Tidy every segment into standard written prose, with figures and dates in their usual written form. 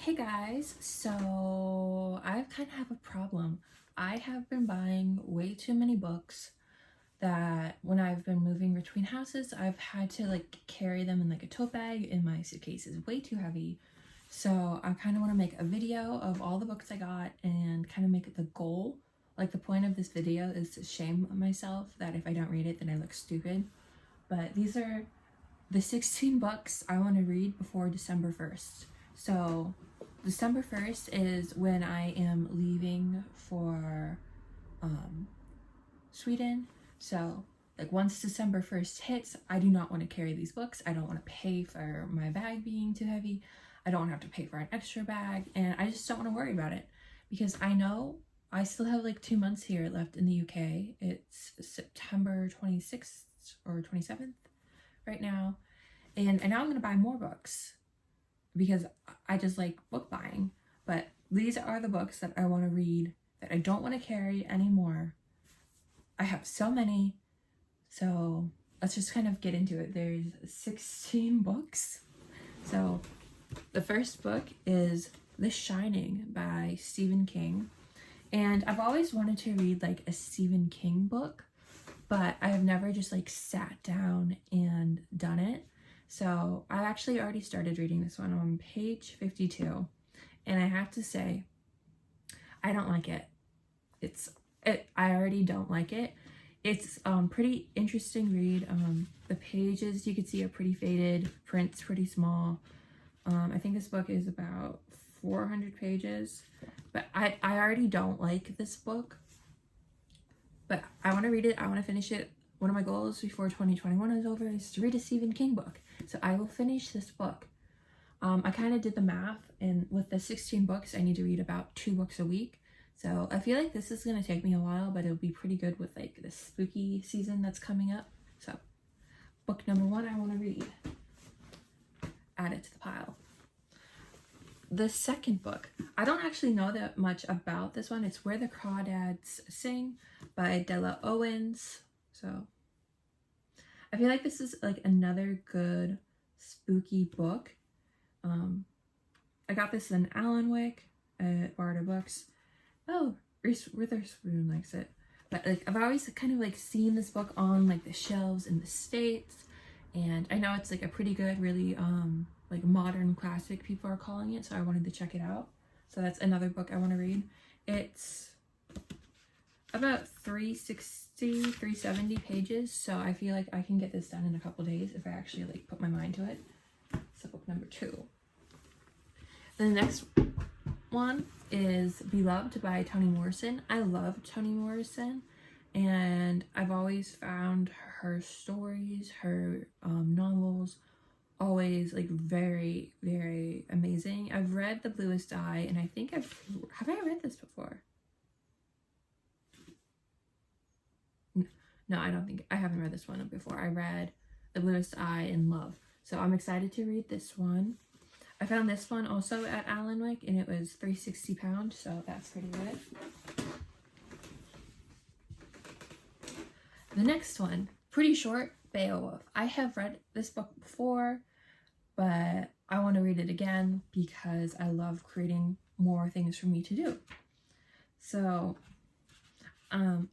Hey guys, so I kind of have a problem. I have been buying way too many books that when I've been moving between houses, I've had to like carry them in like a tote bag and my suitcase is way too heavy. So I kind of want to make a video of all the books I got and kind of make it the goal. Like the point of this video is to shame myself that if I don't read it, then I look stupid. But these are the 16 books I want to read before December 1st. So December 1st is when I am leaving for Sweden. So like once December 1st hits, I do not want to carry these books. I don't want to pay for my bag being too heavy. I don't want to have to pay for an extra bag, and I just don't want to worry about it because I know I still have like 2 months here left in the UK. It's September 26th or 27th right now, and now I'm gonna buy more books because I just like book buying. But these are the books that I want to read that I don't want to carry anymore. I have so many, so let's just kind of get into it. There's 16 books. So the first book is The Shining by Stephen King, and I've always wanted to read like a Stephen King book, but I have never just like sat down and done it. So I actually already started reading this one on page 52, and I have to say, I don't like it. I already don't like it. It's pretty interesting read. The pages you can see are pretty faded, print's pretty small. I think this book is about 400 pages, but I already don't like this book, but I want to read it. I want to finish it. One of my goals before 2021 is over is to read a Stephen King book. So I will finish this book. I kind of did the math, and with the 16 books, I need to read about 2 books a week. So I feel like this is going to take me a while, but it'll be pretty good with like the spooky season that's coming up. So book number 1 I want to read. Add it to the pile. The second book, I don't actually know that much about this one. It's Where the Crawdads Sing by Della Owens. So I feel like this is like another good spooky book. I got this in Allenwick at Barter Books. Oh, Reese Witherspoon likes it. But like I've always kind of like seen this book on like the shelves in the States, and I know it's like a pretty good, really like modern classic people are calling it, so I wanted to check it out. So that's another book I want to read. It's about 370 pages, so I feel like I can get this done in a couple days if I actually like put my mind to it. So book number 2. The next one is Beloved by Toni Morrison. I love Toni Morrison, and I've always found her stories, her novels, always like very, very amazing. I've read The Bluest Eye, and I think have I read this before? No, I don't think I haven't read this one before. I read The Bluest Eye and Love, so I'm excited to read this one. I found this one also at Allenwick, and it was £360, so that's pretty good. The next one, pretty short, Beowulf. I have read this book before, but I want to read it again because I love creating more things for me to do. So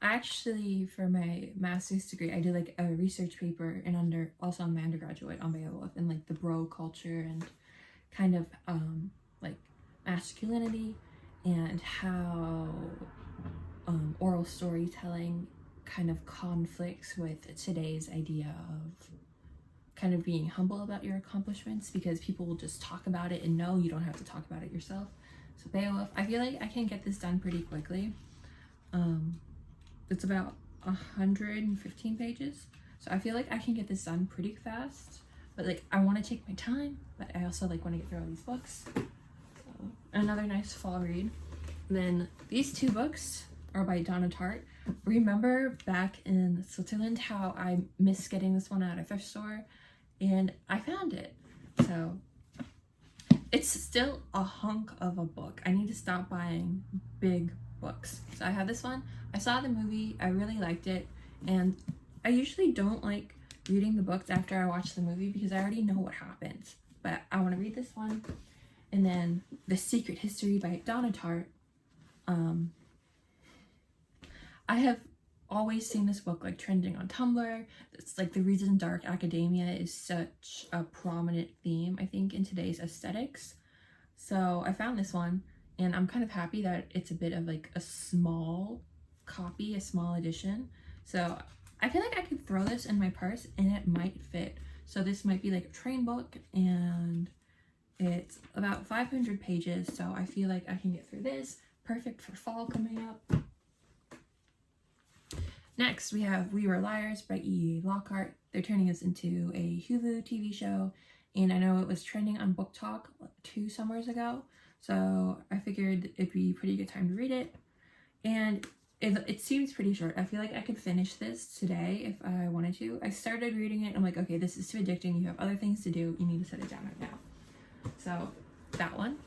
actually for my master's degree, I did like a research paper and also on my undergraduate on Beowulf and like the bro culture and kind of like masculinity and how oral storytelling kind of conflicts with today's idea of kind of being humble about your accomplishments, because people will just talk about it and no, you don't have to talk about it yourself. So Beowulf, I feel like I can get this done pretty quickly. It's about 115 pages, so I feel like I can get this done pretty fast, but like I want to take my time, but I also like want to get through all these books. So another nice fall read. Then these 2 books are by Donna Tartt. Remember back in Switzerland how I missed getting this one at a thrift store, and I found it. So it's still a hunk of a book. I need to stop buying big books. So I have this one. I saw the movie, I really liked it, and I usually don't like reading the books after I watch the movie because I already know what happens, but I want to read this one. And then The Secret History by Donna Tartt. I have always seen this book like trending on Tumblr. It's like the reason dark academia is such a prominent theme, I think, in today's aesthetics. So I found this one, and I'm kind of happy that it's a bit of like a small copy, a small edition. So I feel like I could throw this in my purse and it might fit. So this might be like a train book, and it's about 500 pages, so I feel like I can get through this. Perfect for fall coming up. Next, we have We Were Liars by E. Lockhart. They're turning this into a Hulu TV show, and I know it was trending on Book Talk 2 summers ago, so I figured it'd be a pretty good time to read it. And it seems pretty short. I feel like I could finish this today if I wanted to. I started reading it, I'm like, okay, this is too addicting. You have other things to do. You need to set it down right now. So, that one.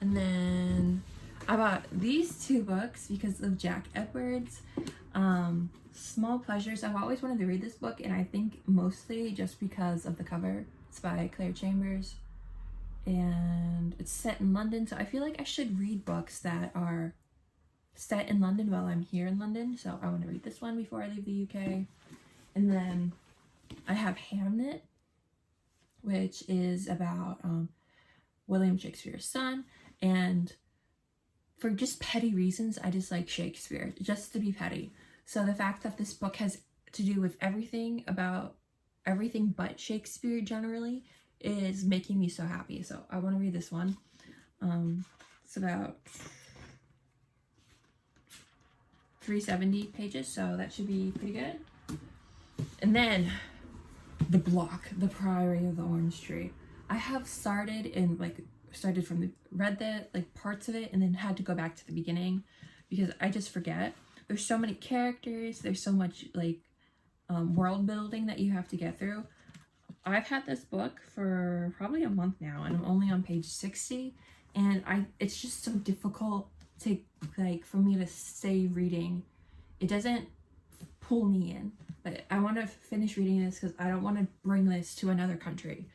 And then I bought these 2 books because of Jack Edwards. Small Pleasures. I've always wanted to read this book, and I think mostly just because of the cover. It's by Claire Chambers, and it's set in London, so I feel like I should read books that are set in London while I'm here in London, so I want to read this one before I leave the UK. And then I have Hamnet, which is about William Shakespeare's son, and for just petty reasons, I just like Shakespeare, just to be petty. So the fact that this book has to do with everything but Shakespeare generally is making me so happy. So I want to read this one. It's about 370 pages, so that should be pretty good. And then The Block, The Priory of the Orange Tree. I have read the parts of it and then had to go back to the beginning because I just forget. There's so many characters, there's so much world building that you have to get through. I've had this book for probably a month now, and I'm only on page 60, and it's just so difficult to for me to stay reading. It doesn't pull me in, but I want to finish reading this because I don't want to bring this to another country.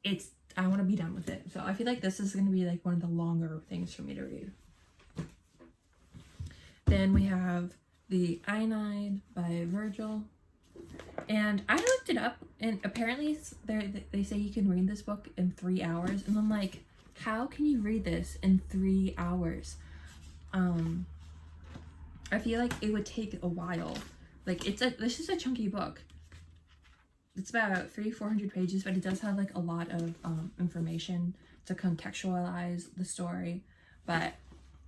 I want to be done with it. So I feel like this is going to be one of the longer things for me to read. Then we have The Aeneid by Virgil. And I looked it up, and apparently they say you can read this book in 3 hours. And I'm like, how can you read this in 3 hours? I feel like it would take a while. This is a chunky book. It's about 300-400 pages, but it does have a lot of information to contextualize the story. But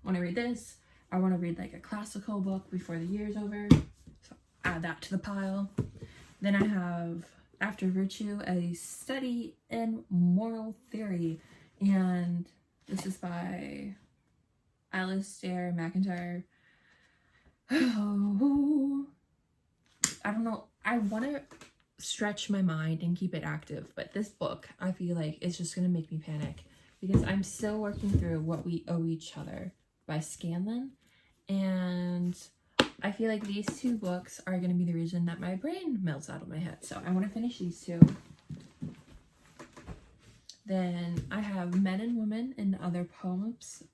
when I read this, I want to read a classical book before the year's over, so add that to the pile. Then I have After Virtue, a study in moral theory, and this is by Alistair McIntyre. Oh, I don't know. I want to stretch my mind and keep it active, but this book I feel like is just gonna make me panic because I'm still working through What We Owe Each Other by Scanlon, and I feel like these 2 books are gonna be the reason that my brain melts out of my head, so I want to finish these 2. Then I have Men and Women and Other Poems,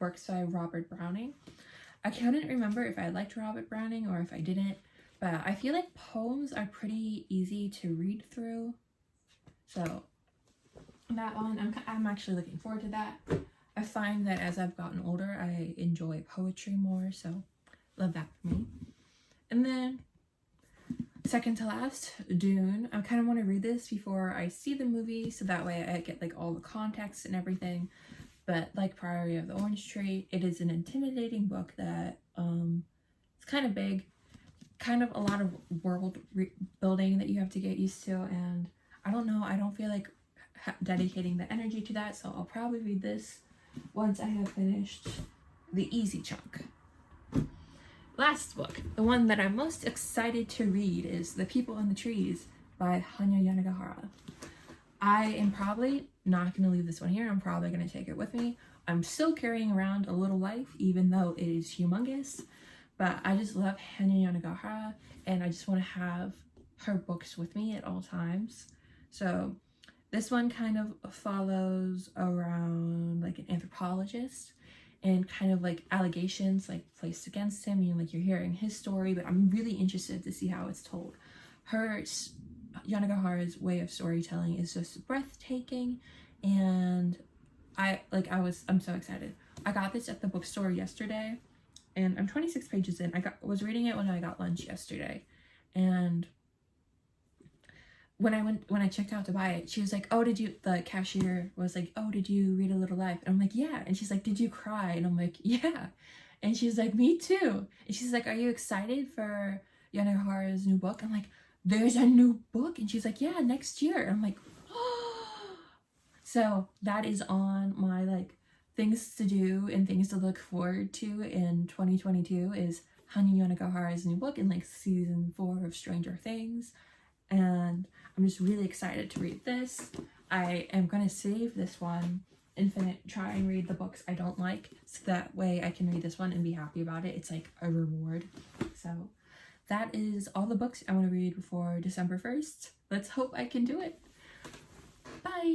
works by Robert Browning. I couldn't remember if I liked Robert Browning or if I didn't, but I feel like poems are pretty easy to read through. So that one, I'm actually looking forward to that. I find that as I've gotten older, I enjoy poetry more, so love that for me. And then second to last, Dune. I kind of want to read this before I see the movie, so that way I get all the context and everything. But like Priory of the Orange Tree, it is an intimidating book that it's kind of big, kind of a lot of world building that you have to get used to, and I don't know, I don't feel like dedicating the energy to that, so I'll probably read this once I have finished the easy chunk. Last book, the one that I'm most excited to read, is The People in the Trees by Hanya Yanagihara. I am probably not going to leave this one here. I'm probably going to take it with me. I'm still carrying around A Little Life, even though it is humongous. But I just love Hanya Yanagihara, and I just want to have her books with me at all times. So This one kind of follows around like an anthropologist and kind of like allegations like placed against him, and like you're hearing his story, but I'm really interested to see how it's told. Yanagihara's way of storytelling is just breathtaking, and I'm so excited. I got this at the bookstore yesterday, and I'm 26 pages in. Was reading it when I got lunch yesterday, and when I checked out to buy it, she was like, "Oh, the cashier was like, "Oh, did you read A Little Life?" And I'm like, "Yeah." And she's like, "Did you cry?" And I'm like, "Yeah." And she's like, "Me too." And she's like, "Are you excited for Yanagihara's new book?" I'm like, "There's a new book?" And she's like, "Yeah, next year." And I'm like, oh. So that is on my like things to do and things to look forward to in 2022 is Hanya Yanagihara's new book and like season 4 of Stranger Things. And I'm just really excited to read this. I am going to save this one and try and read the books I don't like, so that way I can read this one and be happy about it. It's like a reward. So that is all the books I want to read before December 1st. Let's hope I can do it. Bye!